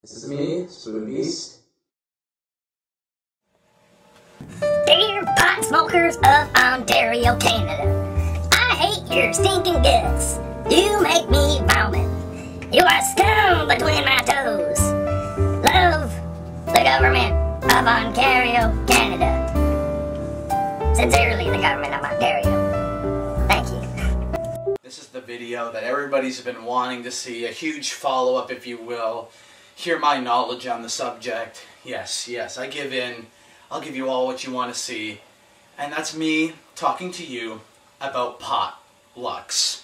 This is me, Spoon Beast. Dear pot smokers of Ontario, Canada, I hate your stinking guts. You make me vomit. You are scum between my toes. Love the government of Ontario, Canada. Sincerely, the government of Ontario. Thank you. This is the video that everybody's been wanting to see, a huge follow-up, if you will. Hear my knowledge on the subject. Yes, I give in. I'll give you all what you want to see. And that's me talking to you about potlucks.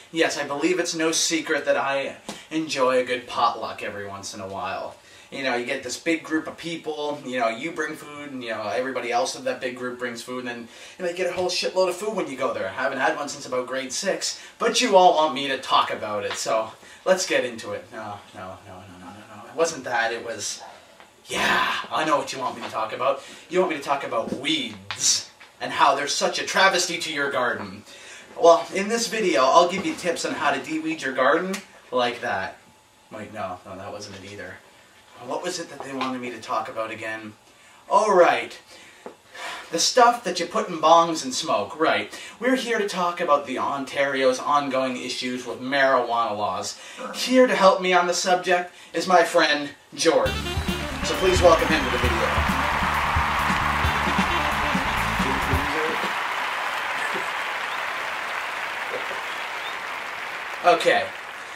Yes, I believe it's no secret that I enjoy a good potluck every once in a while. You know, you get this big group of people, you know, you bring food, and, you know, everybody else of that big group brings food, and then you get a whole shitload of food when you go there. I haven't had one since about grade 6, but you all want me to talk about it, so let's get into it. No. It wasn't that, it was... Yeah, I know what you want me to talk about. You want me to talk about weeds and how they're such a travesty to your garden. Well, in this video, I'll give you tips on how to de-weed your garden like that. Wait, no, that wasn't it either. What was it that they wanted me to talk about again? Oh, right. The stuff that you put in bongs and smoke, right. We're here to talk about the Ontario's ongoing issues with marijuana laws. Here to help me on the subject is my friend, Jordan. So please welcome him to the video. Okay,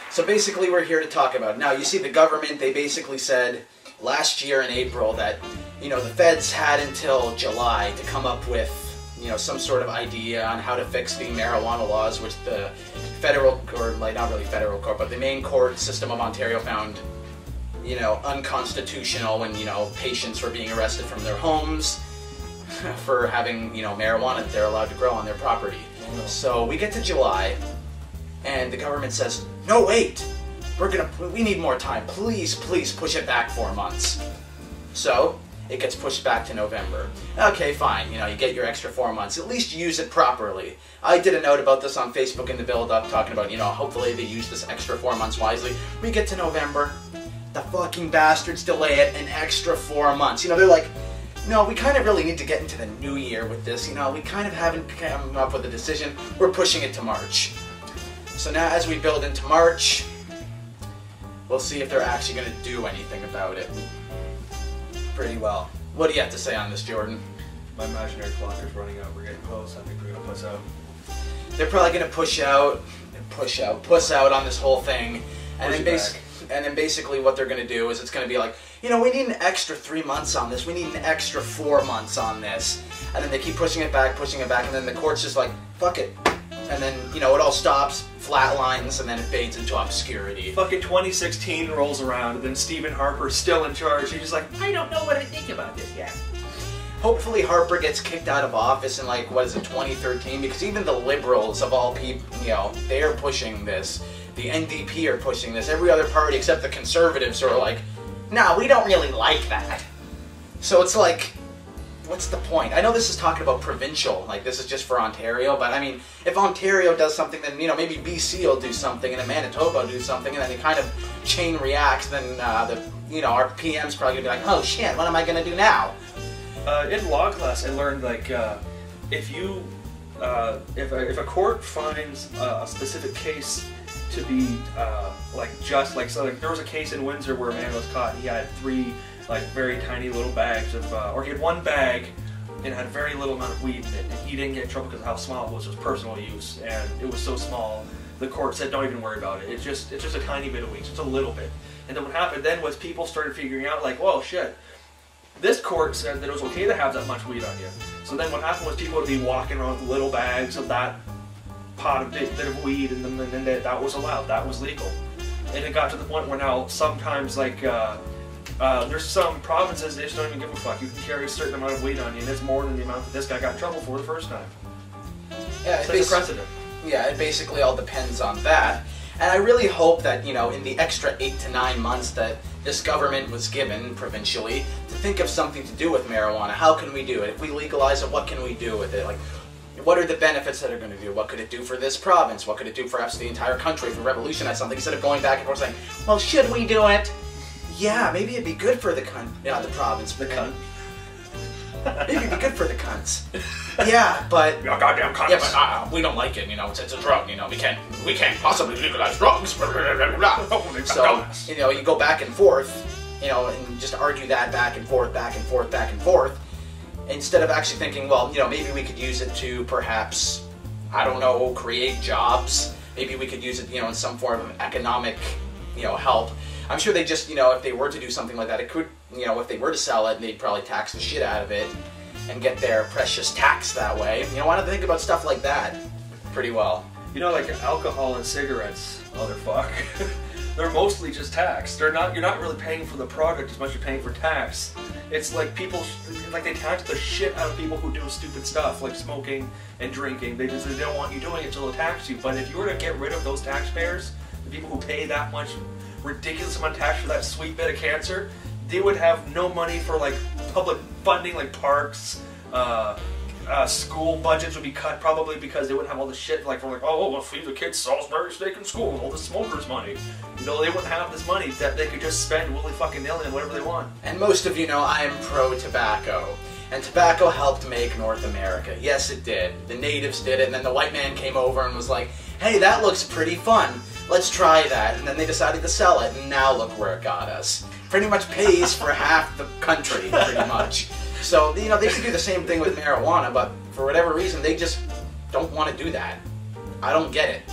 so basically we're here to talk about it. Now you see the government, they basically said last year in April that, you know, the feds had until July to come up with, you know, some sort of idea on how to fix the marijuana laws, which the federal, or like not really federal court, but the main court system of Ontario found, you know, unconstitutional when, you know, patients were being arrested from their homes for having, you know, marijuana that they're allowed to grow on their property. So we get to July, and the government says, no, wait, we need more time. Please push it back 4 months. So it gets pushed back to November. Okay, fine, you know, you get your extra 4 months. At least use it properly. I did a note about this on Facebook in the build-up, talking about, you know, hopefully they use this extra 4 months wisely. We get to November. The fucking bastards delay it an extra 4 months. You know, they're like, no, we kind of really need to get into the new year with this. You know, we kind of haven't come up with a decision. We're pushing it to March. So now as we build into March, we'll see if they're actually going to do anything about it. Pretty well. What do you have to say on this, Jordan? My imaginary clock is running out. We're getting close. I think we're going to push out. They're probably going to push out on this whole thing. And then basically what they're going to do is it's going to be like, you know, we need an extra 3 months on this. We need an extra 4 months on this. And then they keep pushing it back, and then the court's just like, fuck it. And then, you know, it all stops, flatlines, and then it fades into obscurity. Fucking 2016 rolls around, and then Stephen Harper's still in charge. He's just like, I don't know what I think about this yet. Hopefully Harper gets kicked out of office in, like, what is it, 2013? Because even the liberals of all people, you know, they're pushing this. The NDP are pushing this. Every other party except the Conservatives are like, no, we don't really like that. So it's like, what's the point? I know this is talking about provincial, like this is just for Ontario, but I mean, if Ontario does something, then, you know, maybe BC will do something, and then Manitoba will do something, and then it kind of chain reacts, then, you know, our PM's probably gonna be like, oh shit, what am I gonna do now? In law class, I learned, like, if a court finds a specific case to be, so there was a case in Windsor where a man was caught, and he had 3, like, very tiny little bags of, or he had 1 bag and had a very little amount of weed in it, and he didn't get in trouble because of how small it was personal use, and it was so small, the court said, don't even worry about it, it's just a tiny bit of weed, just a little bit. And then what happened then was people started figuring out, like, whoa, shit, this court said that it was okay to have that much weed on you. So then what happened was people would be walking around with little bags of that bit of weed, and then that was allowed, that was legal. And it got to the point where now sometimes, like, there's some provinces, they just don't even give a fuck. You can carry a certain amount of weed on you, and it's more than the amount that this guy got in trouble for the first time. Yeah, it's a precedent. Yeah, it basically all depends on that. And I really hope that, you know, in the extra 8 to 9 months that this government was given provincially to think of something to do with marijuana. How can we do it? If we legalize it, what can we do with it? Like, what are the benefits that are going to do? What could it do for this province? What could it do for perhaps the entire country if we revolutionize something? Instead of going back and forth saying, well, should we do it? Yeah, maybe it'd be good for the province. The cunt. Maybe it'd be good for the cunts. Yeah, but You're goddamn cunts. yeah, but we don't like it. You know, it's a drug. You know, we can't possibly legalize drugs. So you go back and forth, and just argue that back and forth, back and forth, back and forth, instead of actually thinking, well, maybe we could use it to perhaps, I don't know, create jobs. Maybe we could use it, in some form of economic, help. I'm sure they just, if they were to do something like that, it could, if they were to sell it, they'd probably tax the shit out of it and get their precious tax that way. Why not think about stuff like that pretty well? Like alcohol and cigarettes, motherfucker. They're mostly just taxed. You're not really paying for the product as much as you're paying for tax. It's like people, they tax the shit out of people who do stupid stuff, like smoking and drinking. They don't want you doing it until they tax you. But if you were to get rid of those taxpayers, the people who pay that much ridiculous amount of tax for that sweet bit of cancer, they would have no money for public funding, like parks, school budgets would be cut probably because they wouldn't have all the shit we'll feed the kids Salisbury steak in school, all the smokers' money. They wouldn't have this money that they could just spend willy-fucking-nilly on whatever they want. And most of you know I am pro-tobacco. And tobacco helped make North America. Yes, it did. The natives did it, and then the white man came over and was like, hey, that looks pretty fun. Let's try that. And then they decided to sell it, and now look where it got us. Pretty much pays for half the country, pretty much. So, they could do the same thing with marijuana, but for whatever reason, they just don't want to do that. I don't get it.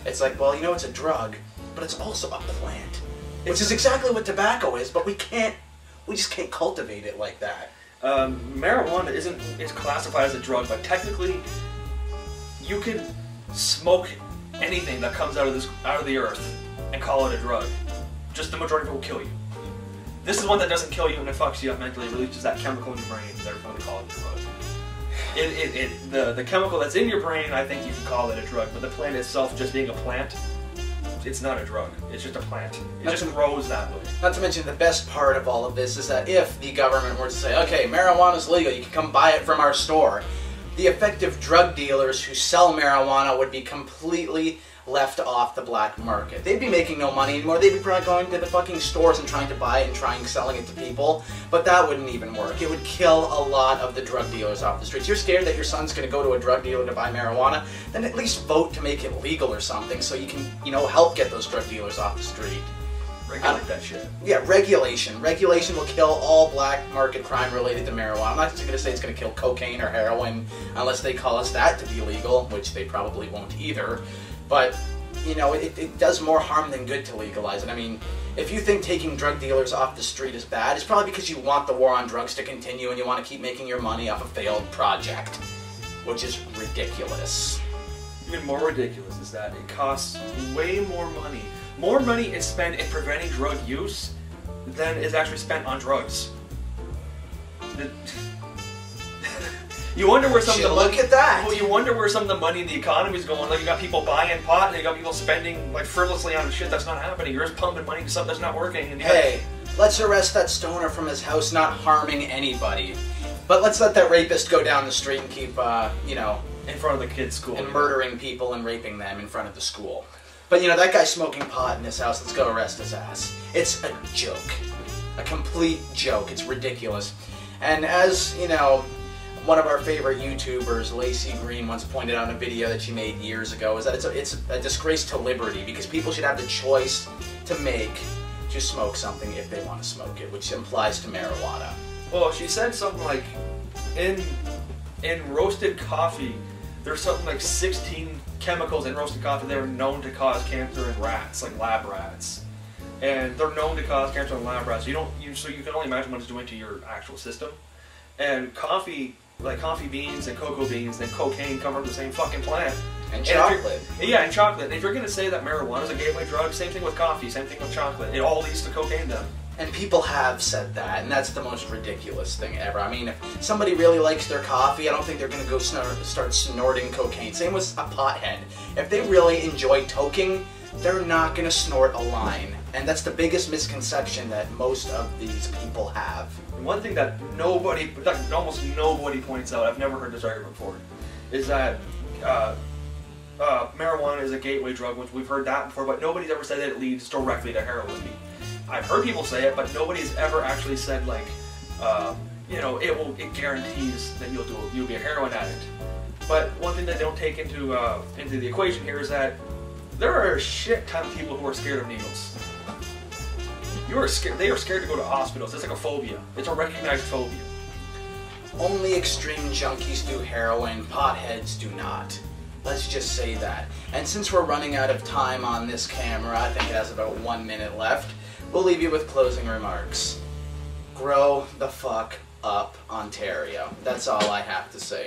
It's like, well, it's a drug, but it's also a plant. Which is exactly what tobacco is, but we just can't cultivate it like that. Marijuana is classified as a drug, but technically, you can smoke anything that comes out of the earth and call it a drug. Just the majority will kill you. This is one that doesn't kill you and it fucks you up mentally. It releases that chemical in your brain. Therefore, we call it a drug. The chemical that's in your brain, I think you can call it a drug. But the plant itself, just being a plant, it's not a drug. It's just a plant. It just grows that way. Not to mention the best part of all of this is that if the government were to say, okay, marijuana's legal, you can come buy it from our store, the effective drug dealers who sell marijuana would be completely left off the black market. They'd be making no money anymore. They'd be probably going to the fucking stores and trying to buy it and trying selling it to people. But that wouldn't even work. It would kill a lot of the drug dealers off the streets. You're scared that your son's going to go to a drug dealer to buy marijuana? Then at least vote to make it legal or something so you can, help get those drug dealers off the street. Regulate that shit. Yeah, regulation. Regulation will kill all black market crime related to marijuana. I'm not just going to say it's going to kill cocaine or heroin unless they call us that to be legal, which they probably won't either. But, it does more harm than good to legalize it. I mean, if you think taking drug dealers off the street is bad, it's probably because you want the war on drugs to continue and you want to keep making your money off a failed project, which is ridiculous. Even more ridiculous is that it costs way more money. More money is spent in preventing drug use than is actually spent on drugs. You wonder where some of the money. Look at that. Well, you wonder where some of the money in the economy is going. Like you got people buying pot, and you got people spending frivolously on shit that's not happening. You're just pumping money to something that's not working. And hey, let's arrest that stoner from his house, not harming anybody. But let's let that rapist go down the street and keep, in front of the kids' school and murdering people and raping them in front of the school. But that guy smoking pot in his house. Let's go arrest his ass. It's a joke, a complete joke. It's ridiculous. And as one of our favorite YouTubers, Lacey Green, once pointed out in a video that she made years ago, is that it's a disgrace to liberty because people should have the choice to smoke something if they want to smoke it, which implies to marijuana. Well, she said something like, in roasted coffee, there's something like 16 chemicals in roasted coffee that are known to cause cancer in rats, like lab rats. And they're known to cause cancer in lab rats. So you can only imagine what it's doing to your actual system. And coffee beans and cocoa beans and cocaine come from the same fucking plant. And chocolate. And chocolate. And if you're going to say that marijuana is a gateway drug, same thing with coffee, same thing with chocolate. It all leads to cocaine then. And people have said that, and that's the most ridiculous thing ever. I mean, if somebody really likes their coffee, I don't think they're going to go start snorting cocaine. Same with a pothead. If they really enjoy toking, they're not going to snort a line. And that's the biggest misconception that most of these people have. And one thing that almost nobody points out, I've never heard this argument before, is that marijuana is a gateway drug, which we've heard that before, but nobody's ever said that it leads directly to heroin. I've heard people say it, but nobody's ever actually said like, you know, it guarantees that you'll be a heroin addict. But one thing that they don't take into the equation here is that there are a shit ton of people who are scared of needles. You are scared. They are scared to go to hospitals. It's like a phobia. It's a recognized phobia. Only extreme junkies do heroin, potheads do not. Let's just say that. And since we're running out of time on this camera, I think it has about 1 minute left, we'll leave you with closing remarks. Grow the fuck up, Ontario. That's all I have to say.